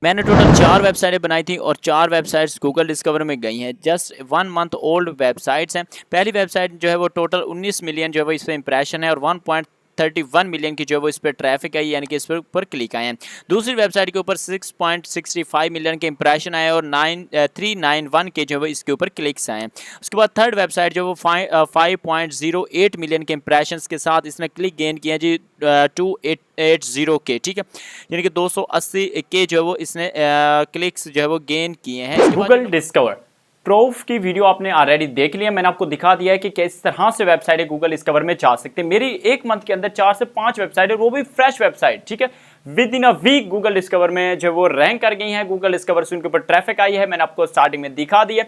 मैंने टोटल 4 वेबसाइटें बनाई थी और 4 वेबसाइट्स गूगल डिस्कवर में गई हैं। जस्ट 1 मंथ ओल्ड वेबसाइट्स हैं। पहली वेबसाइट जो है वो टोटल 19 मिलियन जो है वो इस पे इंप्रेशन है और 1.31 मिलियन की जो है वो इस पर ट्रैफिक आई, यानी कि इस पर ऊपर क्लिक आए हैं। दूसरी वेबसाइट के ऊपर 6.65 मिलियन के इंप्रेशन आए और 391 के जो है वो इसके ऊपर क्लिक्स आए हैं। उसके बाद थर्ड वेबसाइट जो वो 5.08 मिलियन के इंप्रेशंस के साथ इसने क्लिक गेन किए हैं जी 280 के, ठीक है, यानी कि 280 के जो है वो इसने क्लिक्स जो है वो गेन किए हैं। गूगल डिस्कवर प्रूफ की वीडियो आपने ऑलरेडी देख लिया। मैंने आपको दिखा दिया है कि किस तरह से वेबसाइट गूगल डिस्कवर में जा सकते हैं। मेरी एक मंथ के अंदर 4 से 5 वेबसाइट है, वो भी फ्रेश वेबसाइट, ठीक है, within a week Google discover में जो वो रैंक कर गई हैं। गूगल डिस्कवर से उनके ऊपर ट्रैफिक आई है, मैंने आपको स्टार्टिंग में दिखा दी है।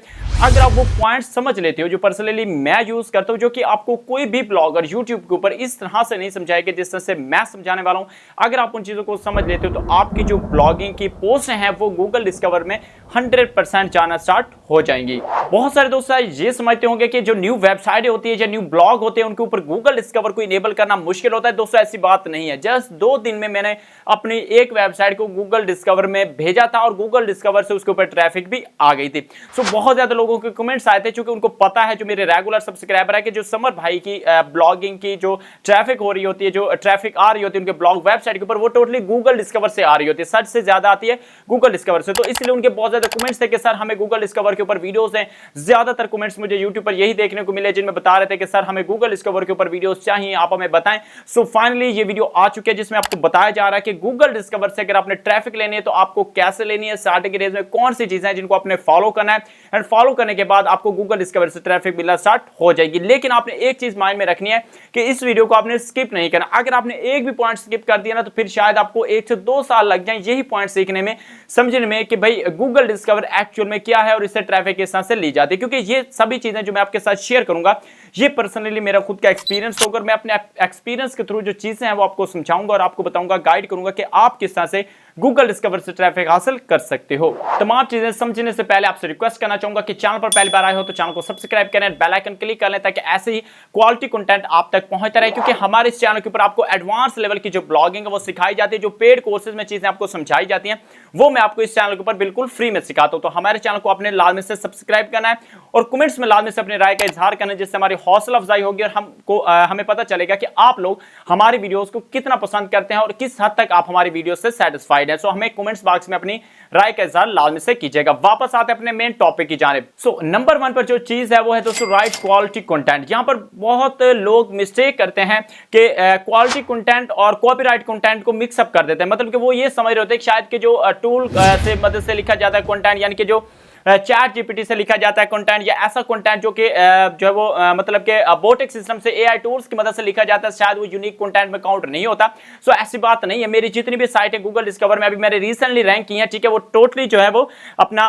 अगर आप वो पॉइंट समझ लेते हो जो पर्सनली मैं यूज करता हूं, जो कि आपको कोई भी ब्लॉगर यूट्यूब के ऊपर इस तरह से नहीं समझाएगा जिस तरह से मैं समझाने वाला हूं, अगर आप उन चीजों को समझ लेते हो तो आपकी जो ब्लॉगिंग की पोस्ट हैं वो गूगल डिस्कवर में 100% जाना स्टार्ट हो जाएंगी। बहुत सारे दोस्त ये समझते होंगे कि जो न्यू वेबसाइट होती है, जो न्यू ब्लॉग होते हैं, उनके ऊपर गूगल डिस्कवर को इनेबल करना मुश्किल होता है। दोस्तों ऐसी बात नहीं है। जस्ट 2 दिन में मैंने अपनी एक वेबसाइट को गूगल डिस्कवर में भेजा था और गूगल डिस्कवर से उसके ऊपर ट्रैफिक भी आ गई थी। सो बहुत ज्यादा लोगों के कमेंट्स आए थे, क्योंकि उनको पता है, जो मेरे रेगुलर सब्सक्राइबर है, कि जो समर भाई की ब्लॉगिंग की जो ट्रैफिक हो रही होती है, जो ट्रैफिक आ रही होती है उनके ब्लॉग वेबसाइट के ऊपर, वो टोटली गूगल डिस्कवर से आ रही होती है। सर्च से ज्यादा आती है गूगल डिस्कवर से। तो इसलिए उनके बहुत ज्यादा कमेंट्स थे कि सर हमें गूगल डिस्कवर के ऊपर वीडियोस हैं। ज्यादातर कमेंट्स मुझे यूट्यूब पर यही देखने को मिले, जिनमें बता रहे थे कि सर हमें गूगल डिस्कवर के ऊपर वीडियोस चाहिए, आप हमें बताएं। सो फाइनली ये वीडियो आ चुकी है, जिसमें आपको बताया जा रहा है कि गूगल डिस्कवर से अगर आपने ट्रैफिक लेनी है तो आपको कैसे लेनी है, स्टार्टिंग रेंज में कौन सी चीजें हैं जिनको आपने फॉलो करना है, एंड फॉलो करने के बाद आपको गूगल डिस्कवर से ट्रैफिक मिलना स्टार्ट हो जाएगी। लेकिन आपने एक चीज माइंड में रखनी है कि इस वीडियो को आपने स्किप नहीं करना। अगर आपने एक भी पॉइंट स्किप कर दिया ना, तो फिर शायद आपको 1 से 2 साल लग जाए यही पॉइंट सीखने में, समझने में कि भाई गूगल डिस्कवर एक्चुअल में क्या है और इससे ट्रैफिक किस तरह से ली जाती है। क्योंकि ये सभी चीजें जो मैं आपके साथ शेयर करूंगा, ये पर्सनली मेरा खुद का एक्सपीरियंस होगा। मैं अपने एक्सपीरियंस के थ्रू जो चीजें हैं वो आपको समझाऊंगा और आपको बताऊंगा, गाइड करूंगा कि आप किस तरह से गूगल डिस्कवर से ट्रैफिक हासिल कर सकते हो। तमाम चीजें समझने से पहले आपसे रिक्वेस्ट करना चाहूंगा कि चैनल पर पहली बार आए हो तो चैनल को सब्सक्राइब करें, बेल आइकन क्लिक कर लें, ताकि ऐसे ही क्वालिटी कंटेंट आप तक पहुंचता रहे। क्योंकि हमारे इस चैनल के ऊपर आपको एडवांस लेवल की जो ब्लॉगिंग है वो सिखाई जाती है, जो पेड कोर्सेज में चीजें आपको समझाई जाती हैं वो मैं आपको इस चैनल के ऊपर बिल्कुल फ्री में सिखाता हूं। तो हमारे चैनल को अपने लाजमी से सब्सक्राइब करना है और कमेंट्स में लाजमी से अपनी राय का इजहार करना है, जिससे हमारी हौसला अफजाई होगी और हमें पता चलेगा कि आप लोग हमारी वीडियोस को कितना पसंद करते हैं और किस हद तक आप हमारी वीडियो से सेटिस्फाइड है। सो हमें कमेंट्स बॉक्स में अपनी राय का इजहार लाजमी से कीजिएगा। वापस आते हैं अपने मेन टॉपिक की जानिब। सो नंबर 1 पर जो चीज है वो है दोस्तों राइट क्वालिटी कंटेंट। यहां पर बहुत लोग मिस्टेक करते हैं कि क्वालिटी कंटेंट और कॉपीराइट कंटेंट को मिक्सअप कर देते हैं। मतलब कि वो ये समझ रहे होते हैं कि शायद कि जो टूल से मदद से लिखा जाता है कंटेंट, यानी कि जो चैट जीपीटी से लिखा जाता है कंटेंट, या ऐसा कंटेंट जो कि जो है वो मतलब कि बोटिक सिस्टम से एआई टूल्स की मदद से लिखा जाता है, शायद वो यूनिक कंटेंट में काउंट नहीं होता। सो ऐसी बात नहीं है। मेरी जितनी भी साइट है गूगल डिस्कवर में, अभी मैंने रिसेंटली रैंक की है, ठीक है, वो टोटली जो है वो अपना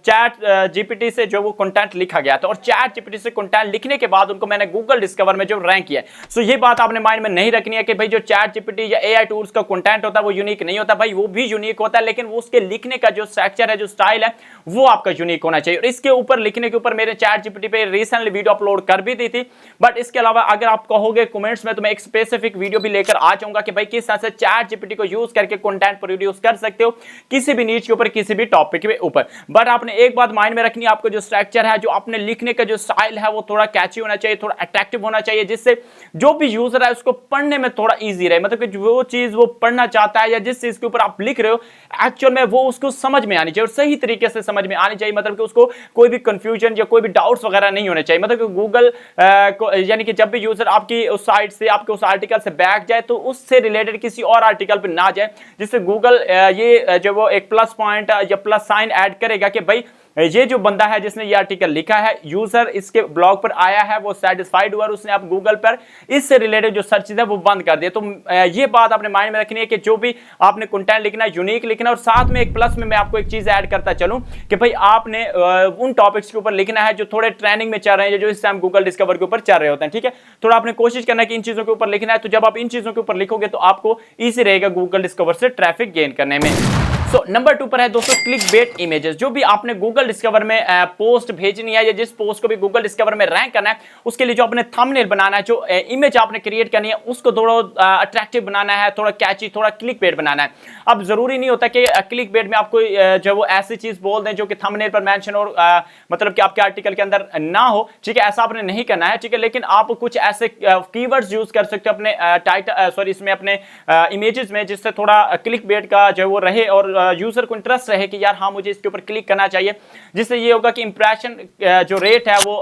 चैट जीपीटी से जो वो कंटेंट लिखा गया था, और चैट जीपीटी से कंटेंट लिखने के बाद उनको मैंने गूगल डिस्कवर में जो रैंक किया है। सो ये बात आपने माइंड में नहीं रखनी है कि भाई जो चैट जीपीटी या एआई टूल्स का कंटेंट होता है वो यूनिक नहीं होता। भाई वो भी यूनिक होता है, लेकिन वो उसके लिखने का जो स्ट्रक्चर है, जो स्टाइल है, वो आपका यूनिक होना चाहिए। और इसके ऊपर लिखने के ऊपर मेरे चैट जीपीटी पे रिसेंटली वीडियो अपलोड कर भी दी थी। बट इसके अलावा अगर आप कहोगे कमेंट्स में, तो मैं एक स्पेसिफिक वीडियो भी लेकर आ जाऊंगा कि भाई किस तरह से चैट जीपीटी को यूज करके कंटेंट प्रोड्यूस कर सकते हो किसी भी नीच के ऊपर, किसी भी टॉपिक के ऊपर। बट आपने एक बात माइंड में रखनी है, आपका जो स्ट्रक्चर है, जो अपने लिखने का जो स्टाइल है, वो थोड़ा कैची होना चाहिए, थोड़ा अट्रैक्टिव होना चाहिए, जिससे जो भी यूजर है उसको पढ़ने में थोड़ा ईजी रहे। मतलब कि जो चीज वो पढ़ना चाहता है या जिस चीज के ऊपर आप लिख रहे हो, एक्चुअल में वो उसको समझ में आनी चाहिए और सही तरीके से समझ में आनी चाहिए। मतलब कि उसको कोई भी कंफ्यूजन या कोई भी डाउट्स वगैरह नहीं होने चाहिए। मतलब कि गूगल यानी कि जब भी यूजर आपकी उस साइट से, आपके उस आर्टिकल से बैक जाए, तो उससे रिलेटेड किसी और आर्टिकल पे ना जाए, जिससे गूगल ये जो वो एक प्लस पॉइंट या प्लस साइन ऐड करेगा कि भाई ये जो बंदा है जिसने ये आर्टिकल लिखा है, यूजर इसके ब्लॉग पर आया है, वो सेटिस्फाइड हुआ, उसने आप गूगल पर इससे रिलेटेड जो सर्चेज है वो बंद कर दिया। तो ये बात आपने माइंड में रखनी है कि जो भी आपने कंटेंट लिखना है, यूनिक लिखना है। और साथ में एक प्लस में मैं आपको एक चीज ऐड करता चलूं कि भाई आपने उन टॉपिक्स के ऊपर लिखना है जो थोड़े ट्रेंडिंग में चल रहे हैं, जो इस टाइम गूगल डिस्कवर के ऊपर चल रहे होते हैं, ठीक है। थोड़ा आपने कोशिश करना है कि इन चीजों के ऊपर लिखना है। तो जब आप इन चीजों के ऊपर लिखोगे तो आपको ईजी रहेगा गूगल डिस्कवर से ट्रैफिक गेन करने में। सो नंबर 2 पर है दोस्तों क्लिक बेट इमेजेस। जो भी आपने गूगल गूगल डिस्कवर में पोस्ट भेजनी है या जिस पोस्ट को भी गूगल डिस्कवर में रैंक करना है, उसके लिए जो अपने थंबनेल बनाना है, जो इमेज आपने क्रिएट करनी है, उसको थोड़ा अट्रैक्टिव बनाना है, थोड़ा कैची, थोड़ा क्लिक बेट बनाना है। अब जरूरी नहीं होता कि क्लिक बेट में आपको जो वो ऐसी चीज बोल दें जो कि थंबनेल पर मेंशन और मतलब कि आपके आर्टिकल के अंदर ना हो, ठीक है, ऐसा आपने नहीं करना है, ठीक है। लेकिन आप कुछ ऐसे कीवर्ड्स यूज कर सकते हो अपने टाइटल इसमें अपने इमेजेस में, जिससे थोड़ा क्लिक बेट का जो वो रहे और यूजर को इंटरेस्ट रहे कि यार हाँ मुझे इसके ऊपर क्लिक करना चाहिए। जिससे ये होगा कि इंप्रेशन जो रेट है वो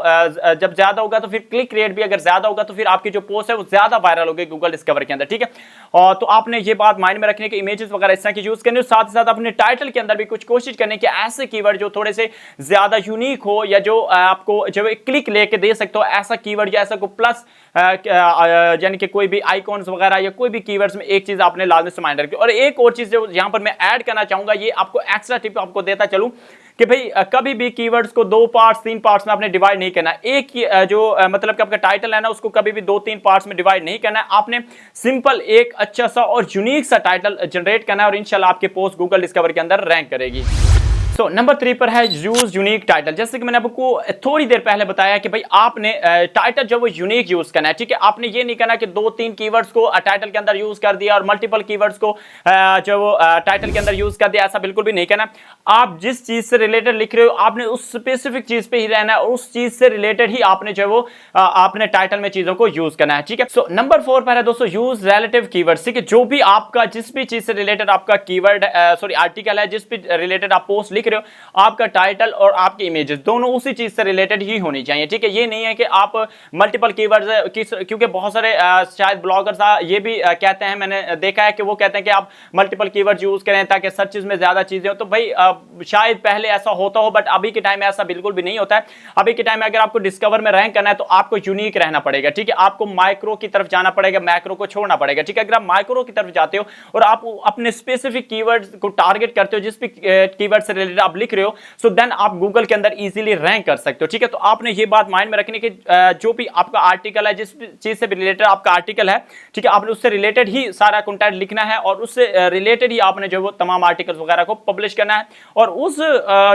जब ज्यादा होगा तो फिर क्लिक रेट भी अगर ज्यादा होगा तो फिर आपकी जो पोस्ट है वो ज्यादा वायरल होगी गूगल डिस्कवर के अंदर, ठीक है। और तो आपने ये बात माइंड में रखने के इमेजेस वगैरह इस तरह की यूज करनी है, साथ ही साथ अपने टाइटल के अंदर भी कुछ कोशिश करने की ऐसे कीवर्ड जो थोड़े से ज्यादा यूनिक हो या जो आपको जो क्लिक लेके दे सकते हो, ऐसा कीवर्ड या ऐसा को प्लस यानी कि कोई भी आइकॉन्स वगैरह या कोई भी कीवर्ड्स में एक चीज आपने लाजमी से माइंड रखी। और एक और चीज जो यहां पर मैं ऐड करना चाहूंगा, ये आपको एक्स्ट्रा टिप आपको देता चलूं कि भाई कभी भी कीवर्ड्स को 2 पार्ट्स 3 पार्ट्स में आपने डिवाइड नहीं करना। एक मतलब कि आपका टाइटल है ना, उसको कभी भी 2-3 पार्ट्स में डिवाइड नहीं करना है। आपने सिंपल एक अच्छा सा और यूनिक सा टाइटल जनरेट करना है और इंशाल्लाह आपके पोस्ट गूगल डिस्कवर के अंदर रैंक करेगी। सो नंबर 3 पर है यूज यूनिक टाइटल। जैसे कि मैंने आपको थोड़ी देर पहले बताया कि भाई आपने टाइटल जो वो यूनिक यूज करना है, ठीक है। आपने ये नहीं करना कि 2-3 कीवर्ड्स को टाइटल के अंदर यूज कर दिया और मल्टीपल कीवर्ड्स को जो वो टाइटल के अंदर यूज कर दिया, ऐसा बिल्कुल भी नहीं करना। आप जिस चीज से रिलेटेड लिख रहे हो आपने उस स्पेसिफिक चीज पे ही रहना है और उस चीज से रिलेटेड ही आपने जो वो आपने टाइटल में चीजों को यूज करना है, ठीक है। सो नंबर 4 पर है दोस्तों यूज रिलेटिव कीवर्ड्स, ठीक है। जो भी आपका जिस भी चीज से रिलेटेड आपका कीवर्ड आर्टिकल है, जिस भी रिलेटेड आप पोस्ट लिख रहे हो, आपका टाइटल और आपकी इमेजेस दोनों उसी चीज से रिलेटेड ही होनी चाहिए, ठीक है। ये नहीं है कि आप मल्टीपल कीवर्ड्स क्योंकि बहुत सारे शायद ब्लॉगर्स ये भी कहते हैं, मैंने देखा है कि वो कहते हैं कि आप मल्टीपल कीवर्ड्स यूज करें ताकि सर्चेस में ज्यादा चीजें हो। तो भाई शायद पहले ऐसा होता हो, बट अभी के टाइम में ऐसा बिल्कुल भी नहीं होता है। अभी के टाइम में अगर आपको डिस्कवर में रैंक करना है तो आपको यूनिक रहना पड़ेगा, ठीक है। आपको माइक्रो की तरफ जाना पड़ेगा, मैक्रो को छोड़ना पड़ेगा, ठीक है। अगर आप माइक्रो की तरफ जाते हो और आप अपने स्पेसिफिक कीवर्ड्स को टारगेट करते हो, जिस भी कीवर्ड से रिलेटेड आप लिख रहे हो, सो देन आप गूगल के अंदर इजीली रैंक कर सकते हो, ठीक है। तो आपने ये बात माइंड में रखनी कि जो भी आपका आर्टिकल है, जिस चीज से भी रिलेटेड आपका आर्टिकल है, ठीक है, आपने उससे रिलेटेड ही सारा कंटेंट लिखना है और उससे रिलेटेड ही आपने जो वो तमाम आर्टिकल्स वगैरह को पब्लिश करना है और उस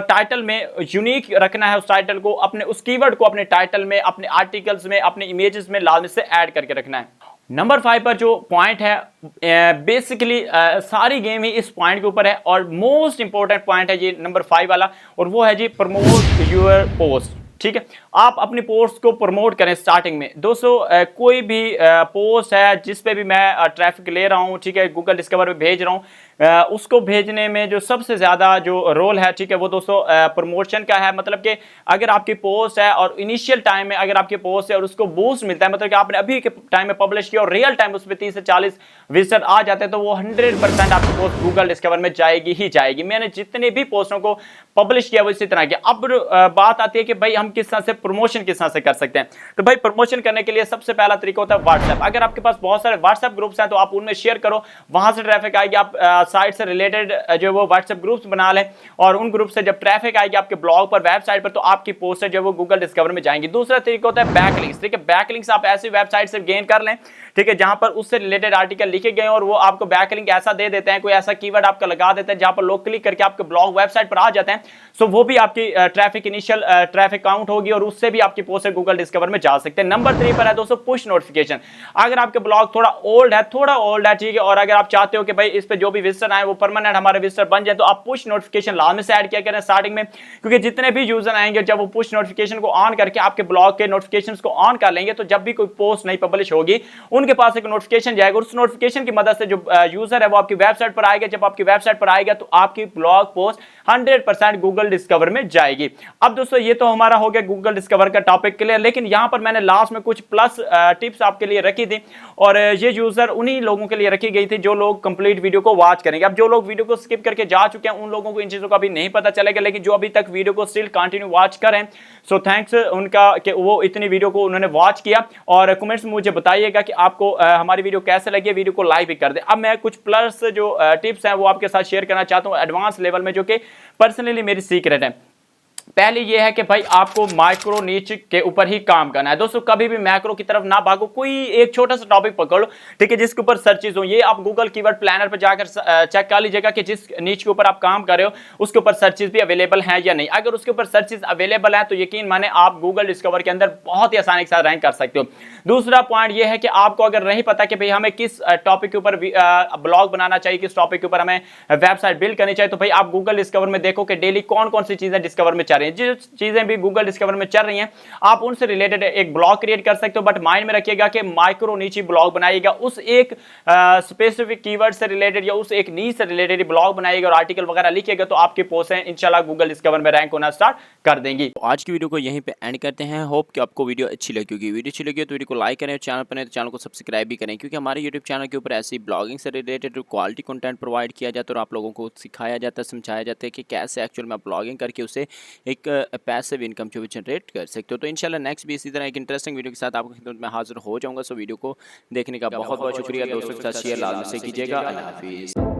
टाइटल में यूनिक रखना है। उस टाइटल को अपने उस कीवर्ड को अपने टाइटल में, अपने आर्टिकल्स में, अपने इमेजेस में लाजमी से ऐड करके रखना है। नंबर 5 पर जो पॉइंट है बेसिकली सारी गेम ही इस पॉइंट के ऊपर है और मोस्ट इंपॉर्टेंट पॉइंट है ये नंबर 5 वाला, और वो है जी प्रमोट योर पोस्ट, ठीक है। आप अपनी पोस्ट को प्रमोट करें स्टार्टिंग में। दोस्तों कोई भी पोस्ट है जिस पे भी मैं ट्रैफिक ले रहा हूं, ठीक है, गूगल डिस्कवर पे भेज रहा हूं, उसको भेजने में जो सबसे ज्यादा जो रोल है, ठीक है, वो दोस्तों प्रमोशन का है। मतलब कि अगर आपकी पोस्ट है और इनिशियल टाइम में अगर आपकी पोस्ट है और उसको बूस्ट मिलता है, मतलब कि आपने अभी के टाइम में पब्लिश किया और रियल टाइम उस पर 30 से 40 विजिटर आ जाते हैं, तो वो 100% आपकी पोस्ट गूगल डिस्कवर में जाएगी ही जाएगी। मैंने जितने भी पोस्टों को पब्लिश किया वो इसी तरह किया। अब बात आती है कि भाई हम किस तरह से प्रमोशन किस तरह से कर सकते हैं। तो भाई प्रमोशन करने के लिए सबसे पहला तरीका होता है व्हाट्सएप। अगर आपके पास बहुत सारे व्हाट्सएप ग्रुप्स हैं तो आप उनमें शेयर करो, वहां से ट्रैफिक आएगी। आप साइट से रिलेटेड जो वो व्हाट्सएप ग्रुप्स बना लें और उन ग्रुप से जब ट्रैफिक आएगी आपके ब्लॉग पर, वेबसाइट पर, तो आपकी पोस्ट जो वो गूगल डिस्कवर में जाएंगी। दूसरा तरीका होता है बैकलिंक्स, ठीक है। बैकलिंक्स आप ऐसी वेबसाइट से गेन कर लें, ठीक है, जहां पर उससे रिलेटेड आर्टिकल लिखे गए और वो आपको बैकलिंक ऐसा दे देते हैं, कोई ऐसा कीवर्ड आपका लगा देते हैं जहां पर लोग क्लिक करके आपके ब्लॉग वेबसाइट पर आ जाते हैं। सो वो भी आपकी ट्रैफिक इनिशियल ट्रैफिक काउंट होगी और उससे भी आपकी पोस्ट गूगल डिस्कवर में जा सकते हैं। नंबर 3 पर है दोस्तों पुश नोटिफिकेशन। अगर आपके ब्लॉग थोड़ा ओल्ड है, ठीक है, और अगर आप चाहते हो कि भाई इस पे जो भी विजिटर आए वो परमानेंट हमारे विजिटर बन जाए, तो आप पुश नोटिफिकेशन लाजमी से ऐड किया करें स्टार्टिंग में, क्योंकि जितने भी यूजर आएंगे जब वो पुश नोटिफिकेशन को ऑन करके आपके ब्लॉग के नोटिफिकेशंस को ऑन कर लेंगे, तो जब भी कोई पोस्ट नई पब्लिश होगी उनके पास एक नोटिफिकेशन जाएगा। उस नोटिफिकेशन की मदद से जो यूजर है वो आपकी वेबसाइट पर आएगा। जब आपकी वेबसाइट पर आएगा तो आपकी ब्लॉग पोस्ट 100% गूगल डिस्कवर में जाएगी। अब दोस्तों ये तो हमारा हो गया गूगल डिस्कवर का टॉपिक क्लियर, लेकिन यहां पर मैंने लास्ट में कुछ प्लस टिप्स आपके लिए रखी थी और ये यूजर उन्हीं लोगों के लिए रखी गई थी जो लोग कंप्लीट वीडियो को वॉच करेंगे। अब जो लोग वीडियो को स्किप करके जा चुके हैं उन लोगों को इन चीजों का अभी नहीं पता चलेगा, लेकिन जो अभी तक वीडियो को स्टिल कंटिन्यू वॉच करें, सो थैंक्स उनका कि वो इतनी वीडियो को उन्होंने वॉच किया। और कमेंट्स में मुझे बताइएगा कि आपको हमारी वीडियो कैसे लगी, वीडियो को लाइक भी कर दे। अब मैं कुछ प्लस जो टिप्स हैं वो आपके साथ शेयर करना चाहता हूँ एडवांस लेवल में, जो कि पर्सनली मेरी सीक्रेट है। पहले ये है कि भाई आपको माइक्रो नीच के ऊपर ही काम करना है दोस्तों। कभी भी मैक्रो की तरफ ना भागो, कोई एक छोटा सा टॉपिक पकड़ लो, ठीक है, जिसके ऊपर सर्चेज हो। ये आप गूगल कीवर्ड प्लानर पर जाकर चेक कर लीजिएगा कि जिस नीच के ऊपर आप काम कर रहे हो उसके ऊपर सर्चेज भी अवेलेबल हैं या नहीं। अगर उसके ऊपर सर्चेज अवेलेबल है तो यकीन माने आप गूगल डिस्कवर के अंदर बहुत ही आसानी के साथ रैंक कर सकते हो। दूसरा पॉइंट यह है कि आपको अगर नहीं पता कि भाई हमें किस टॉपिक के ऊपर ब्लॉग बनाना चाहिए, किस टॉपिक के ऊपर हमें वेबसाइट बिल्ड करनी चाहिए, तो भाई आप गूगल डिस्कवर में देखो कि डेली कौन कौन सी चीजें डिस्कवर में चल रही हैं। जिस चीजें भी गूगल डिस्कवर में चल रही हैं आप उनसे रिलेटेड एक ब्लॉग क्रिएट कर सकते हो। बट माइंड में रखिएगा कि माइक्रो नीची ब्लॉग बनाइएगा, उस एक स्पेसिफिक कीवर्ड से रिलेटेड या उस एक नीच से रिलेटेड ब्लॉग बनाइएगा और आर्टिकल वगैरह लिखिएगा तो आपकी पोस्ट है इंशाल्लाह गूगल डिस्कवर में रैंक होना स्टार्ट कर देंगी। तो आज की वीडियो को यहीं पे एंड करते हैं। होप कि आपको वीडियो अच्छी लगी होगी। वीडियो अच्छी लगी हो तो वीडियो को लाइक करें, चैनल पर नहीं तो चैनल को सब्सक्राइब भी करें, क्योंकि हमारे यूट्यूब चैनल के ऊपर ऐसी ब्लॉगिंग से रिलेटेड क्वालिटी कंटेंट प्रोवाइड किया जाता है और आप लोगों को सिखाया जाता है, समझाया जाता है कि कैसे एक्चुअल में आप ब्लॉगिंग करके उसे एक पैसिव इनकम जो जनरेट कर सकते हो। तो इंशाल्लाह नेक्स्ट भी इसी तरह एक इंटरेस्टिंग वीडियो के साथ आपको खिदमत में हाजिर हो जाऊंगा। सो वीडियो को देखने का बहुत बहुत शुक्रिया। दोस्तों के साथ शेयर लाजमी से कीजिएगा। अल्लाह हाफिज़।